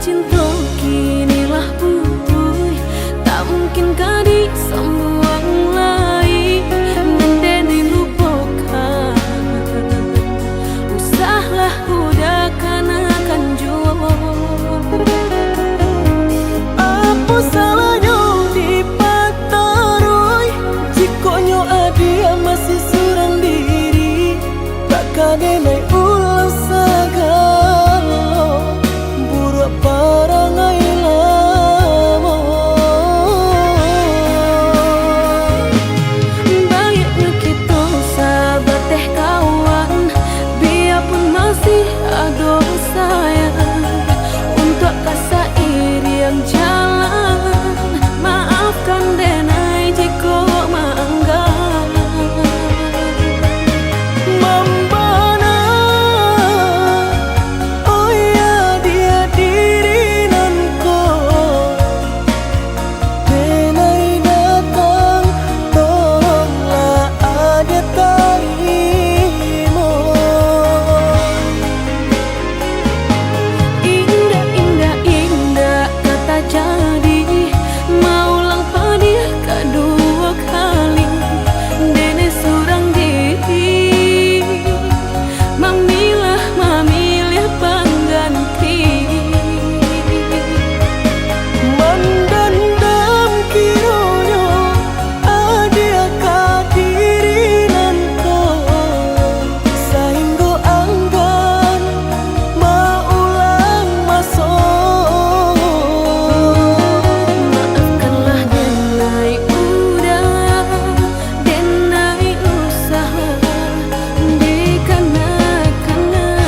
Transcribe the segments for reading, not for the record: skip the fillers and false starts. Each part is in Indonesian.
cinta kinilah putui, tak mungkin kau disambung lagi. Mendeni lupakan, usahlah udah akan jua. Apa salahnya dipataroi, jikonya adia masih surang diri, takkan naik ulang segala buruk parangai lama. Baiknya kita sahabat teh kawan, biarpun masih ada sayang, untuk kasa iri yang jalan, maafkan denai jika maanggap membana. Oh ya dia diri nanko, denai datang tolonglah ada tarimo. Indah, indah, indah kata jadi, maulang padir kedua kali. Dene surang diri, memilih pengganti. Mendendam kiranya adia kadiri nanko, sehingga anggan maulang masuk. Maafkanlah denai udah, denai usaha dikanak-kanak.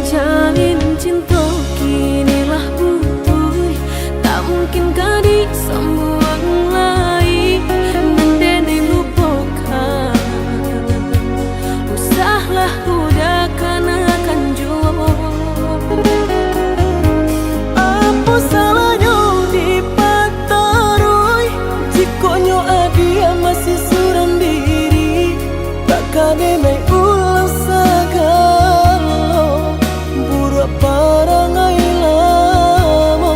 Jalin cinta kinilah putui, tak mungkin kau disambung lagi. Mendeni lupakan, usahlah udah akan jua. Apa salahnya dipataroi, jikonya adia masih surang diri, takkan naik ulang segala buruk parangai lama.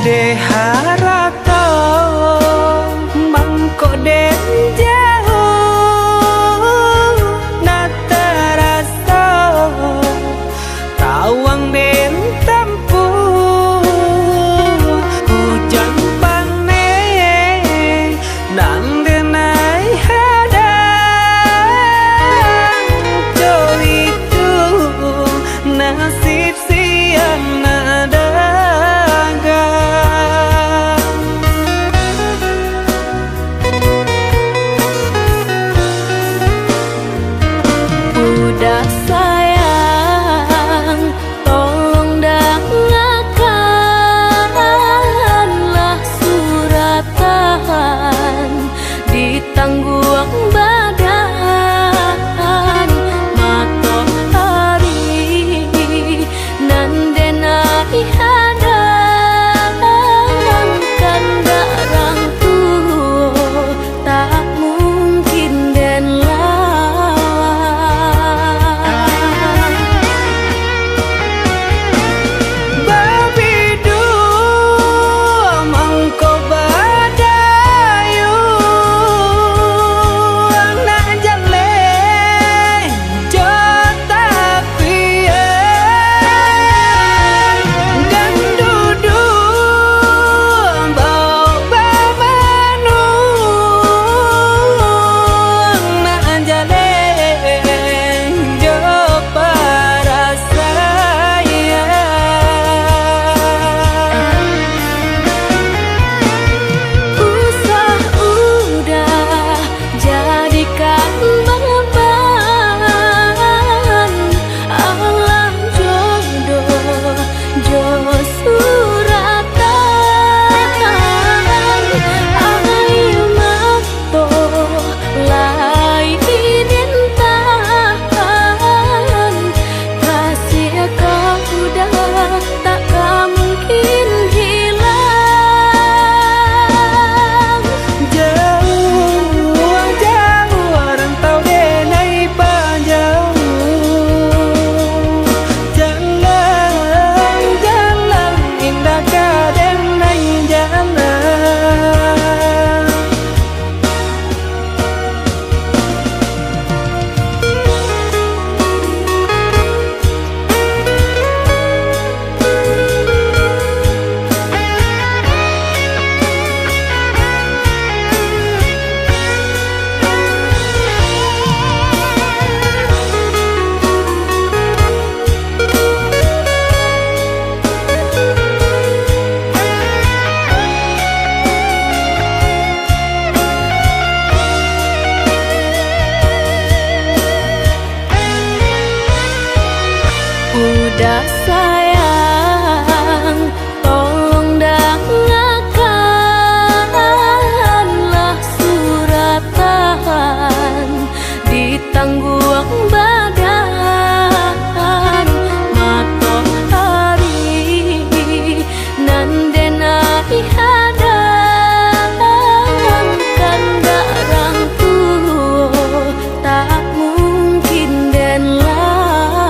De harato mangko den jauh na terasa tawang den tempuh hujan pane nan denai hadang jo itu nasib siang nada udah sayang, tolong dengarkanlah suratan di tangguang badan matahari nan denai hadang kandarang tuh tak mungkin den udah sayang, tolong dengarkanlah suratan di tangguang badan matahari nan denai hadang kandarang tuh tak mungkin den lawan.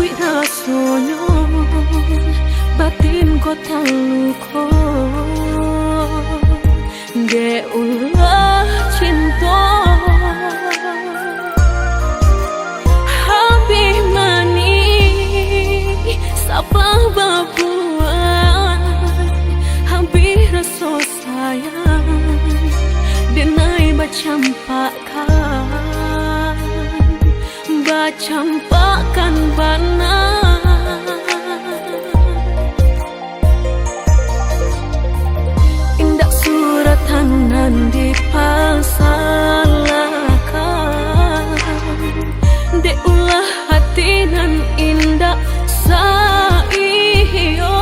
duit rasanya batin kota luko ge ulah cinta habis mani sapa babuan habis rasa sayang denai bacampakan bana indak suratanan dipasalahkan de ulah hati nan indak saiyo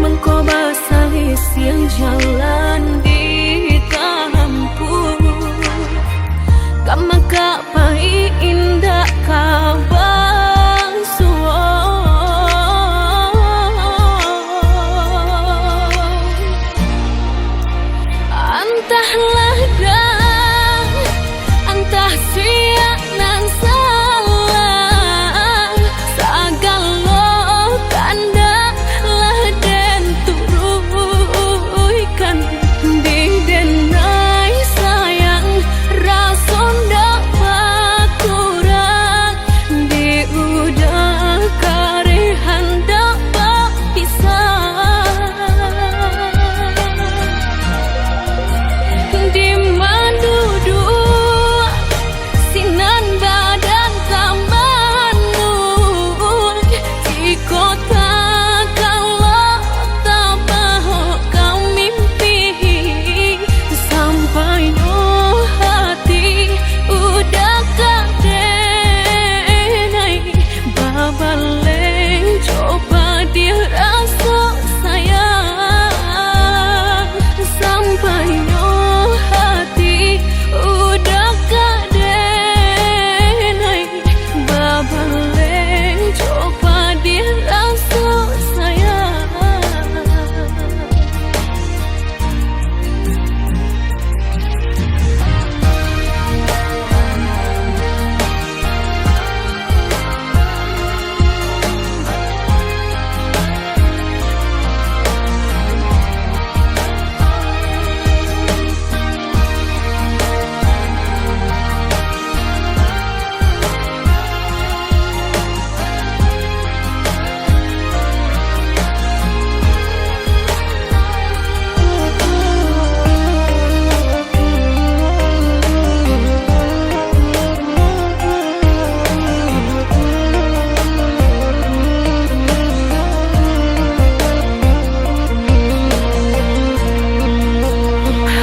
mengko basali siang jalan ditampu kamaka pai indak kabang suo antahlah dah antah sia nan salah sagalo tanda lah den turuikan di denai sayang rason dapat kurang di udah karehan dapat pisah di madudu sinan badan kamanun di kota kalau tak mau kau mimpi sampai no hati udah kadenai babaleng coba dia rasa sayang sampai no hati udah kadenai babaleng coba dia rasa sayang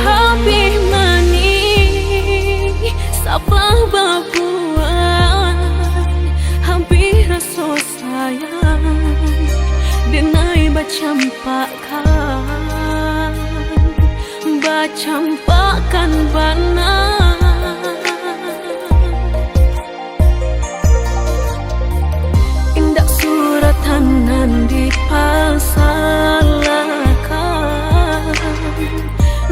habis mani sapa babuan habis rasa sayang denai bacampakan bana indak suratanan dipasalahkan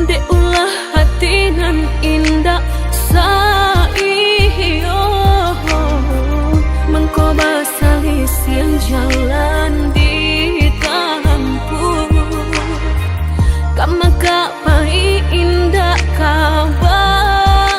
de ulah hati nan indak saiyo mengko basali siang jalan ditampu kamaka pai indak kabar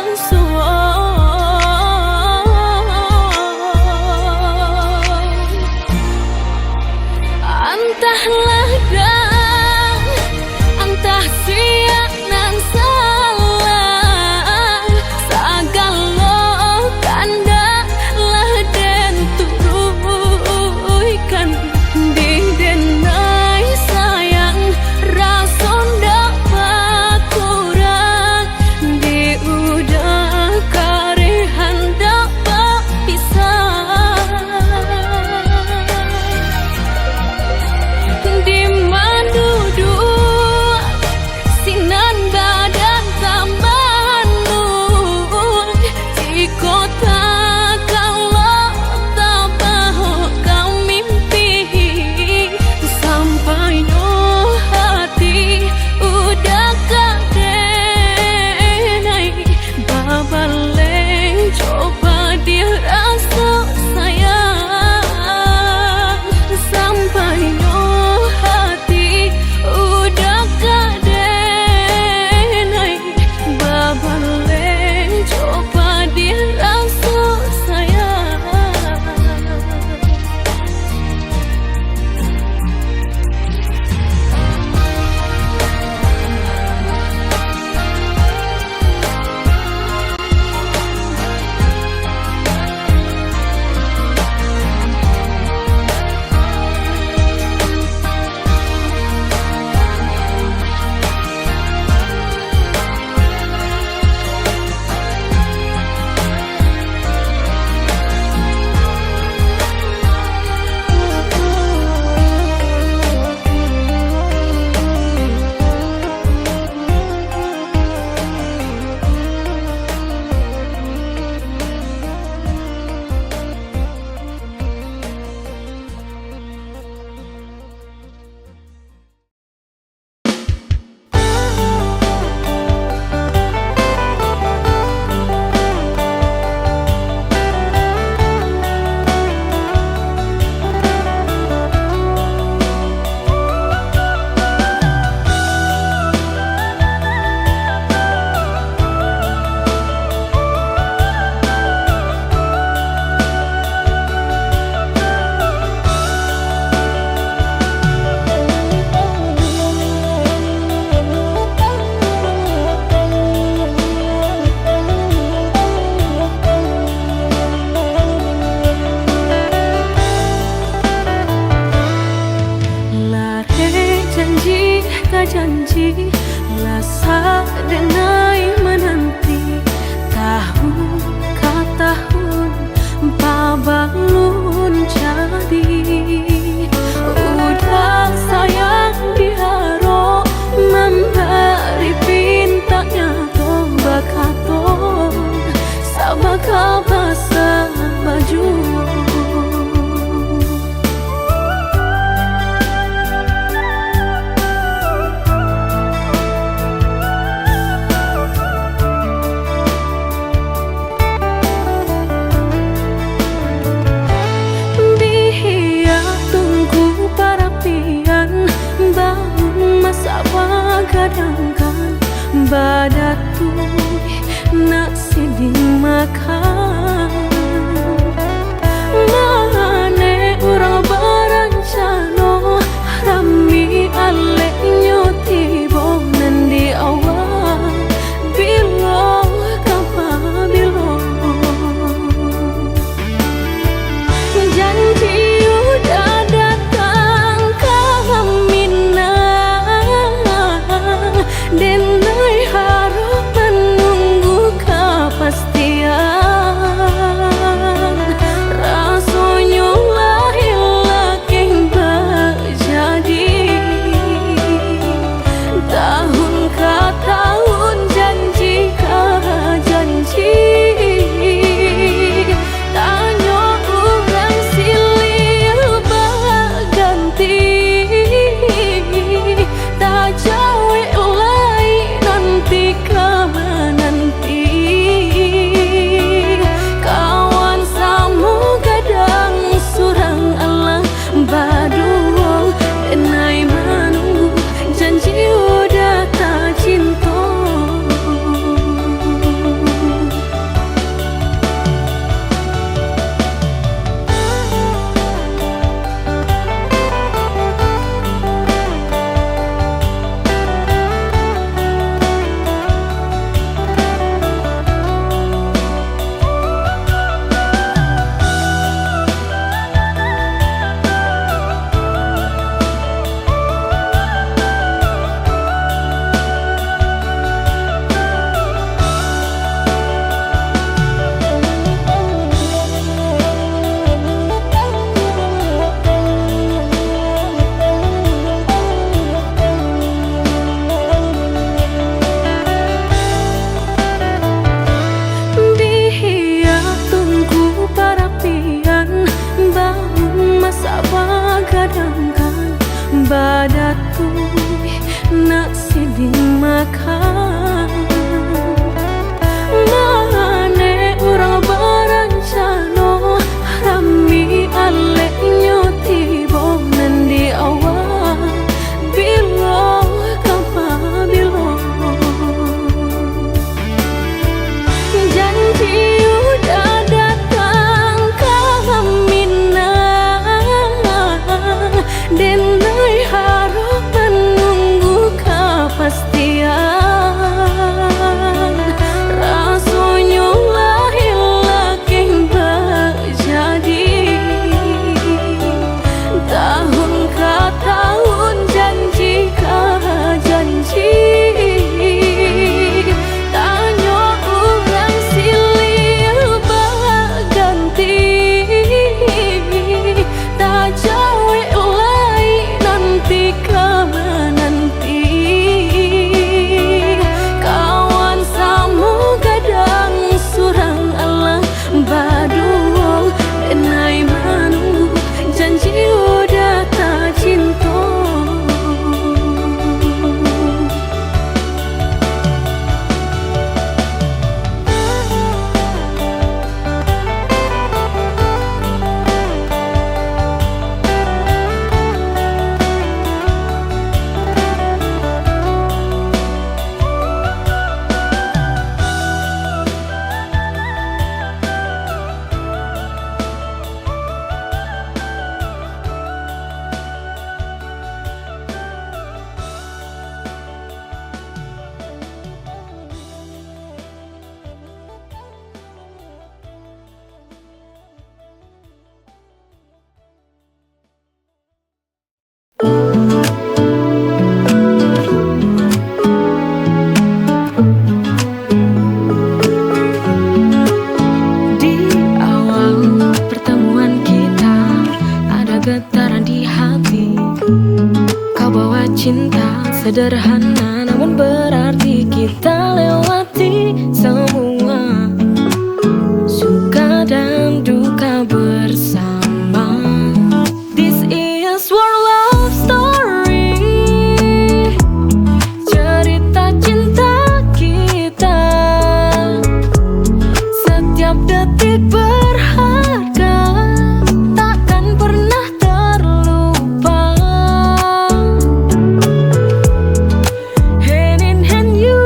badatu nak siding makan mane urang barancano rami ale nyoti bom nandi awal bilo kapa bilo janji udah datang kamina dan harap menunggu kepastian rasanya lahir lagi berjadi tahun ke tahun janji ke janji tanya orang silih berganti tak jauh nanti kapan nanti kawan samu kadang surang Allah badu enai menunggu janji udah tak cinta badatu nak siding makan mane urang barancano rami ale nyoti bom nandi awal bilo kapa bilo janji udah datang kamina dan harap menunggu kepastian rasanya lahir lagi berjadi tahun ke tahun janji ke janji tanya orang silih berganti tak jauh nanti kapan nanti kawan samu kadang surang Allah badu enai menunggu janji udah tak cinta sederhana namun berarti kita lewati semua suka dan duka bersama. This is our love story, cerita cinta kita. Setiap detik berharga, takkan pernah terlupa. Hand in hand you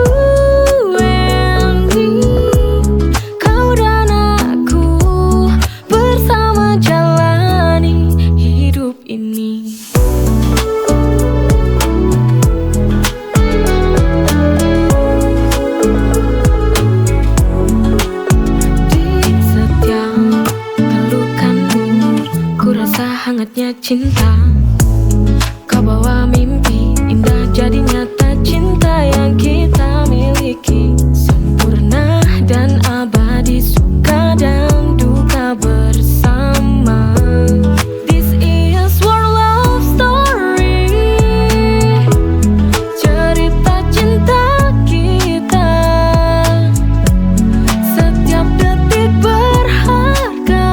cinta. Kau bawa mimpi indah jadi nyata, cinta yang kita miliki sempurna dan abadi, suka dan duka bersama. This is our love story, cerita cinta kita. Setiap detik berharga,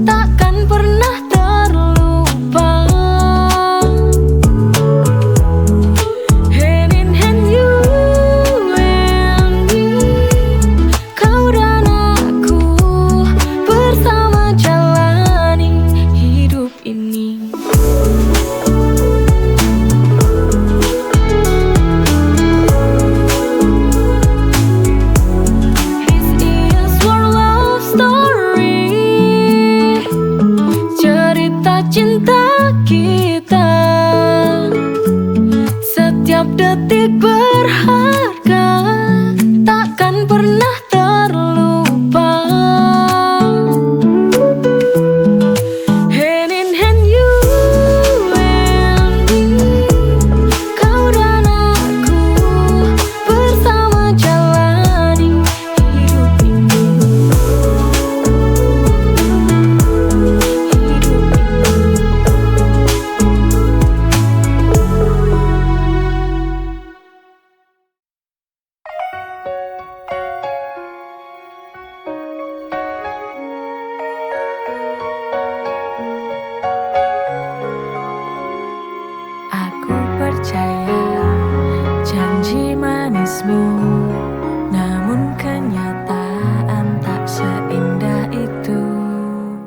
takkan pernah terlupa. Hand in hand you and me, kau dan aku bersama jalani hidup ini. This is our love story, cerita cinta kita. Setiap detik berharga, takkan pernah terlupa. Hand in hand you and me, kau dan aku bersama jalani hidup ini. Aku percaya janji manismu, namun kenyataan tak seindah itu.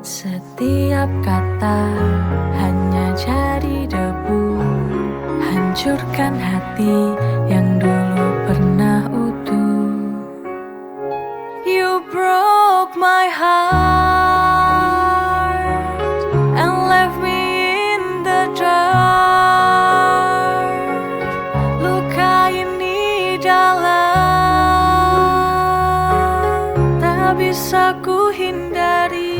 Setiap kata hanya jadi debu, hancurkan hati yang dulu pernah utuh. You broke my heart and left me in the dark. Luka ini dalam, tak bisa ku hindari.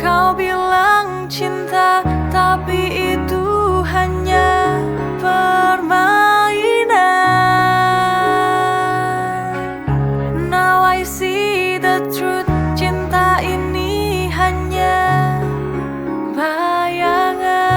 Kau bilang cinta, tapi itu hanya permainan. Now I see the truth, cinta ini hanya bayangan.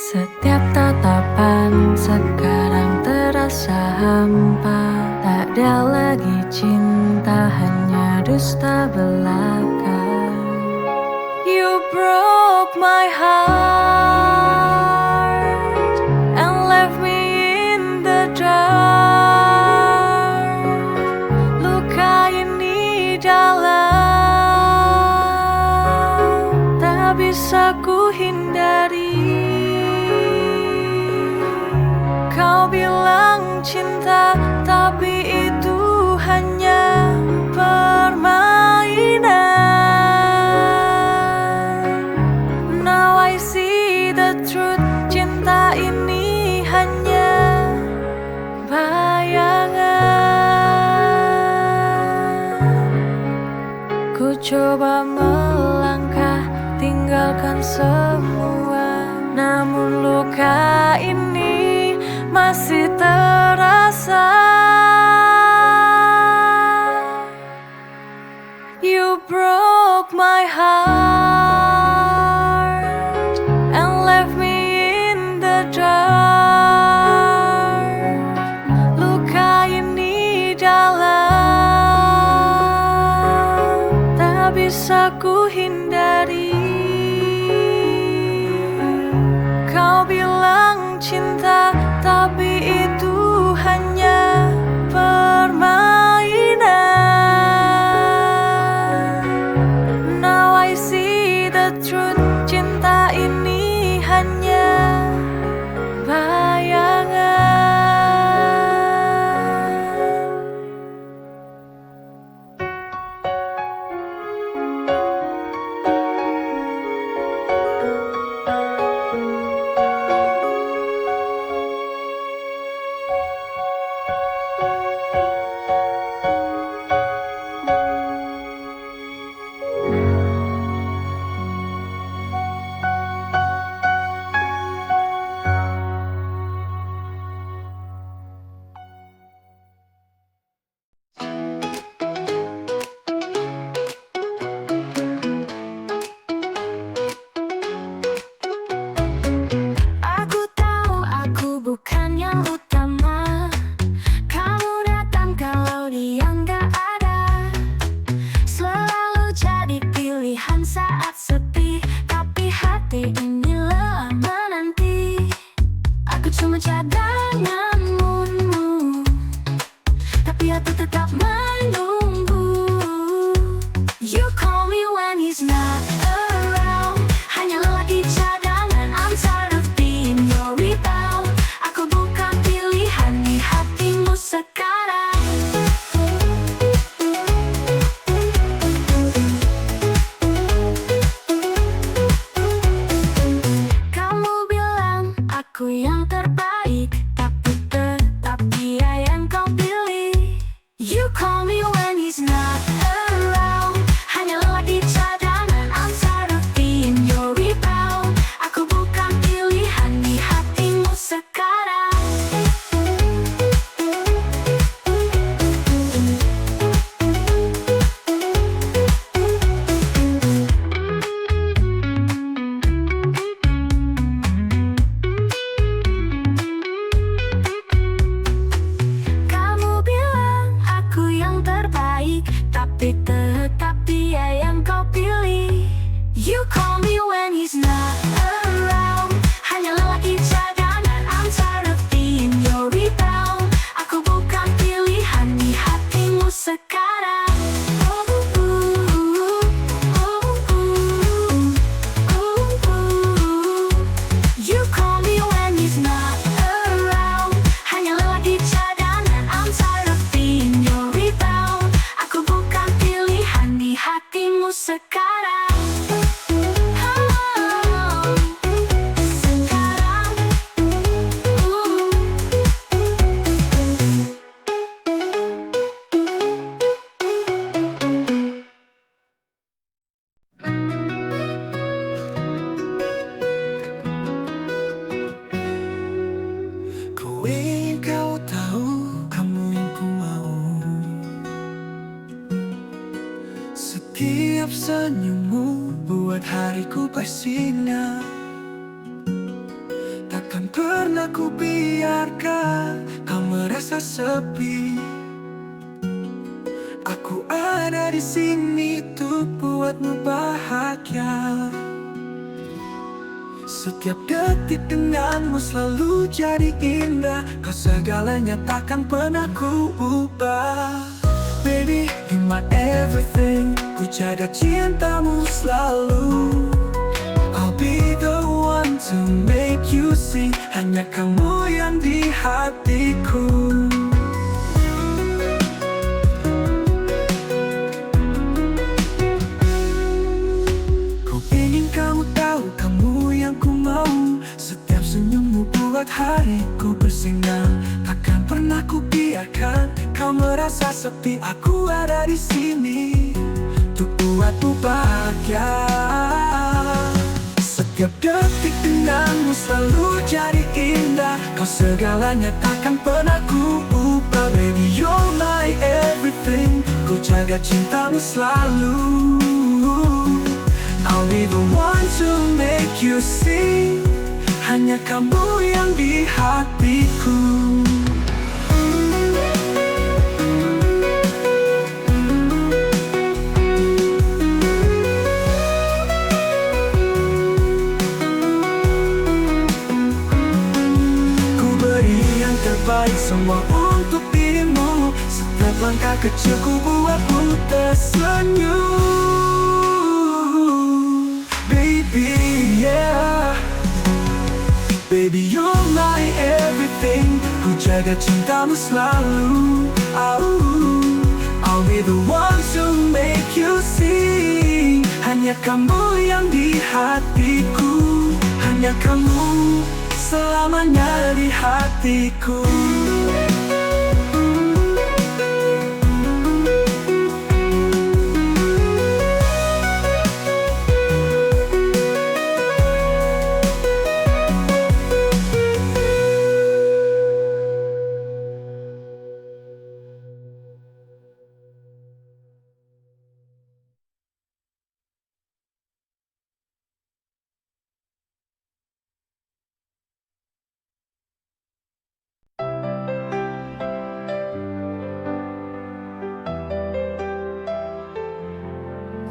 Setiap tatapan sekarang terasa hampa, tak ada lagi cinta, hanya dusta belaka. You broke my heart and left me in the dark. Luka ini dalam, tak bisa ku hindari. Kau bilang cinta, tapi itu hanya permainan. Now I see the truth, cinta ini hanya bayangan. Ku coba melangkah, tinggalkan semua, namun luka ini masih terasa. You broke my heart and left me in the dark. Luka ini dalam, tak bisa ku hindari. Kau bilang cinta, tapi itu hanya permainan. Now I see the truth, cinta ini hanya bayangan. he's not around. Hanya lelaki cadangan, I'm tired of being your rebound. Aku bukan pilihan di hatimu sekarang. Kamu bilang aku yang terbaik, tapi tetap dia yang kau pilih. You call me when he's not around. Hanya lelaki cadangan, I'm tired of being your rebound. Aku bukan pilihan di hatimu sekarang. Kamu bilang aku yang terbaik, tapi tetap dia yang kau pilih. You call me when he's not around. Hanya lelaki cadangan, I'm tired of being your rebound. Aku bukan pilihan di hatimu sekarang. You call me when he's not around. Hanya lelaki cadangan, I'm tired of being your rebound. Aku bukan pilihan di hatimu sekarang. Sekarang. Ku ingin kau tahu, kamu yang ku mau. Setiap senyummu buat hariku bersinar. Takkan pernah ku biarkan kau merasa sepi. Aku ada di sini untuk buatmu bahagia. Setiap detik denganmu selalu jadi indah. Kau segalanya takkan pernah ku ubah. Baby, you're my everything. Ku jaga cintamu selalu. I'll be the one to make you sing. Hanya kamu yang di hatiku. Ku ingin kamu tahu, kamu yang ku mau. Setiap senyummu buat hariku bersinar. Takkan pernah ku biarkan kau merasa sepi. Aku ada di sini untuk buatmu bahagia. Setiap detik denganmu selalu jadi indah. Kau segalanya takkan pernah ku ubah. Baby, you're my everything. Ku jaga cintamu selalu. I'll be the one to make you sing. Hanya kamu yang di hatiku. Ku beri yang terbaik semua untuk dirimu. Setiap langkah kecilku buatmu tersenyum. Baby, yeah. Baby, you're my everything. Ku jaga cintamu selalu. I'll be the one to make you sing. Hanya kamu yang di hatiku. Hanya kamu selamanya di hatiku.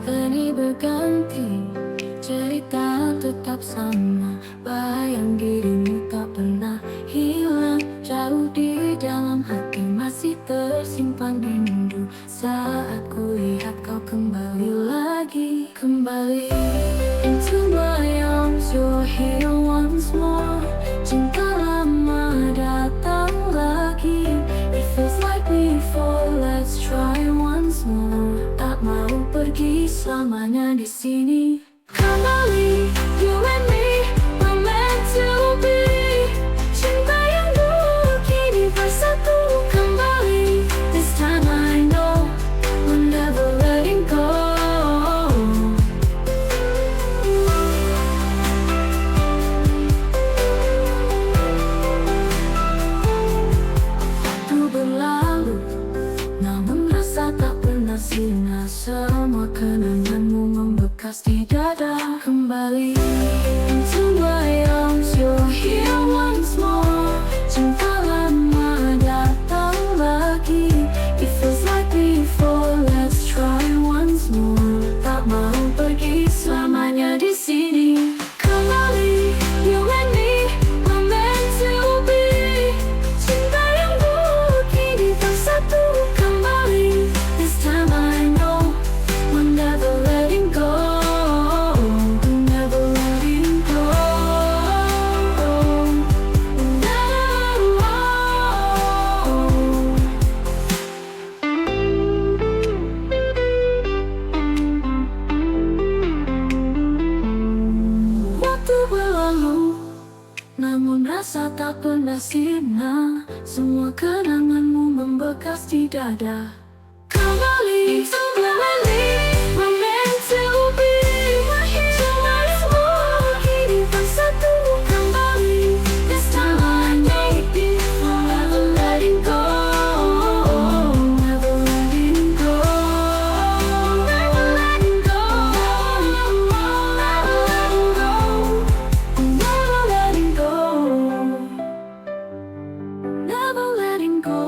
Benih berganti, cerita tetap sama. Bayang dirimu tak pernah hilang. Jauh di dalam hati masih tersimpan rindu. Saat ku lihat kau kembali lagi. Kembali into my arms, you're here once more. Cinta lama datang lagi. It feels like before, let's try once more. Tak mau pergi selamanya di sini. Kembali, you and me, we're meant to be. Cinta yang dulu kini bersatu kembali. This time I know we're never letting go. Namun rasa tak pernah sirna. Semua kenanganmu membekas di dada. Kembali into my arms, you're here once more. Cinta lama datang lagi. It feels like before, let's try once more. Tak mau pergi selamanya di sini. Kembali, you and me, we're meant to be. Cinta yang dulu kini bersatu kembali. This time I know we're never letting go. We're never letting go. Waktu berlalu, namun rasa tak pernah sirna. Semua kenanganmu membekas di dada. Kembali to kembali, we're meant to be. Cinta semua kini bersatu kembali. This time I know we'll never letting go. Never letting go. Never letting go. Never letting go. Never letting go.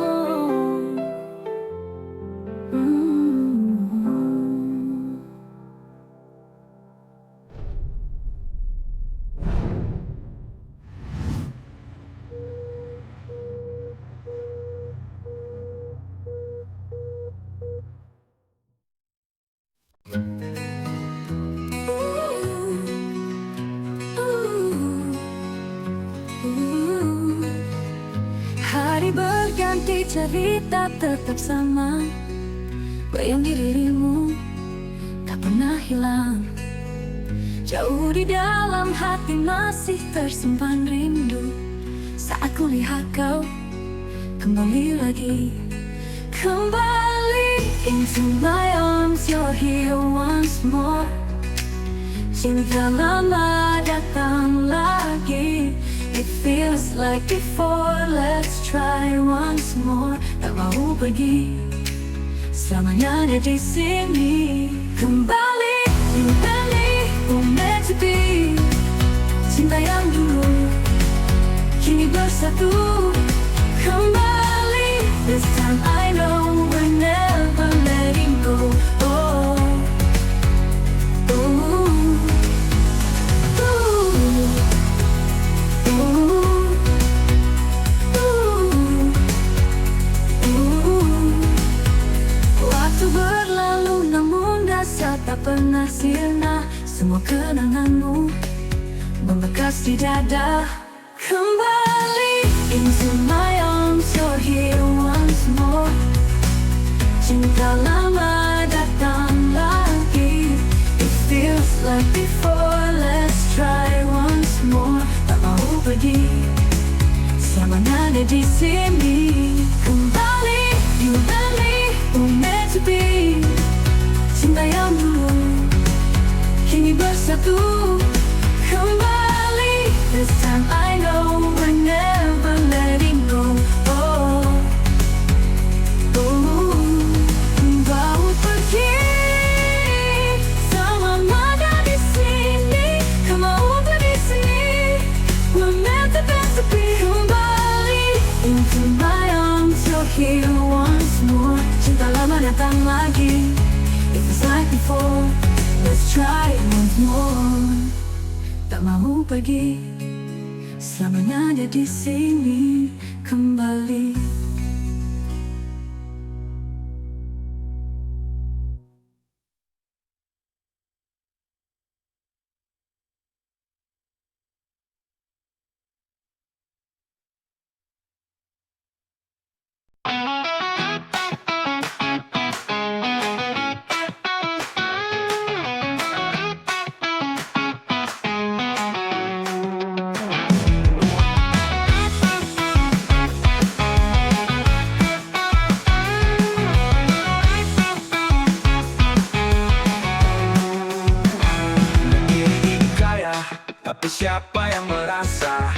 Hari berganti, cerita tetap sama. Bayang dirimu tak pernah hilang. Jauh di dalam hati masih tersimpan rindu. Saat ku lihat kau kembali lagi. Kembali into my arms, you're here once more. Cinta lama datang lagi. It feels like before, let's try once more. Tak mau pergi selamanya ada di sini. Kembali, you and me, we're meant to be. Cinta yang dulu kini bersatu kembali. This time I know we're never letting go. Oh, oh, oh, waktu berlalu namun rasa tak pernah sirna. Semua kenanganmu membekas di dada. Kembali into my arms, you're here once more. Cinta lama datang lagi. It feels like before, let's try once more. Tak mau pergi selamanya ada di sini. Kembali, you and me, we're meant to be. Cinta yang dulu kini bersatu kembali. This time I know we're never letting go. Oh, oh, kau pergi selamanya di sini. Kau mau di sini. We're meant to be. Kembali into my arms, you're here once more. Cinta lama datang lagi. It was like before, let's try once more. Tak mau pergi selamanya ada di sini. Kembali tapi siapa yang merasa?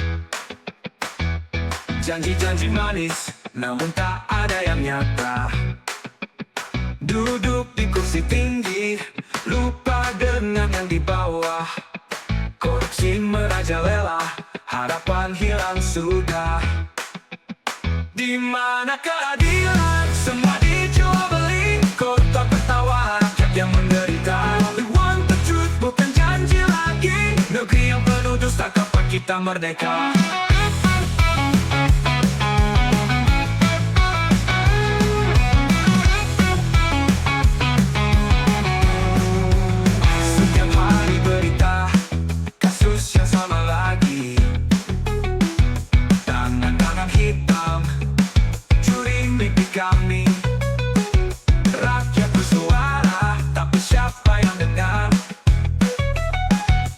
Janji-janji manis, namun tak ada yang nyata. Duduk di kursi tinggi, lupa dengan yang di bawah. Korupsi merajalela, harapan hilang sudah. Di mana keadilan? Semua dijual beli. Kota tertawa, rakyat yang menderita. We want the truth, bukan janji lagi. Negeri yang penuh dusta, kapan kita merdeka? Setiap hari berita, kasus yang sama lagi. Tangan-tangan hitam, curi mimpi kami. Rakyat bersuara, tapi siapa yang dengar?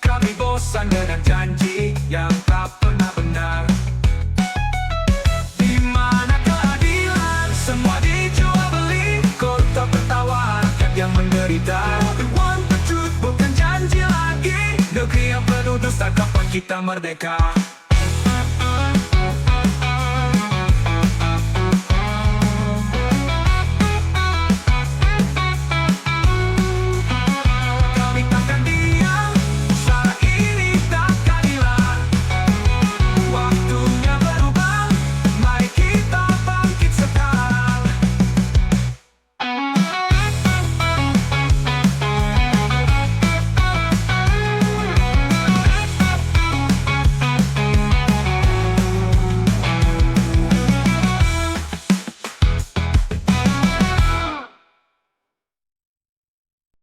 Kami bosan dengan janji yang tak pernah benar. Di mana keadilan? Semua dijual beli. Kota tertawa, rakyat yang menderita. We want the truth, bukan janji lagi. Negeri yang penuh dusta, kapan kita merdeka?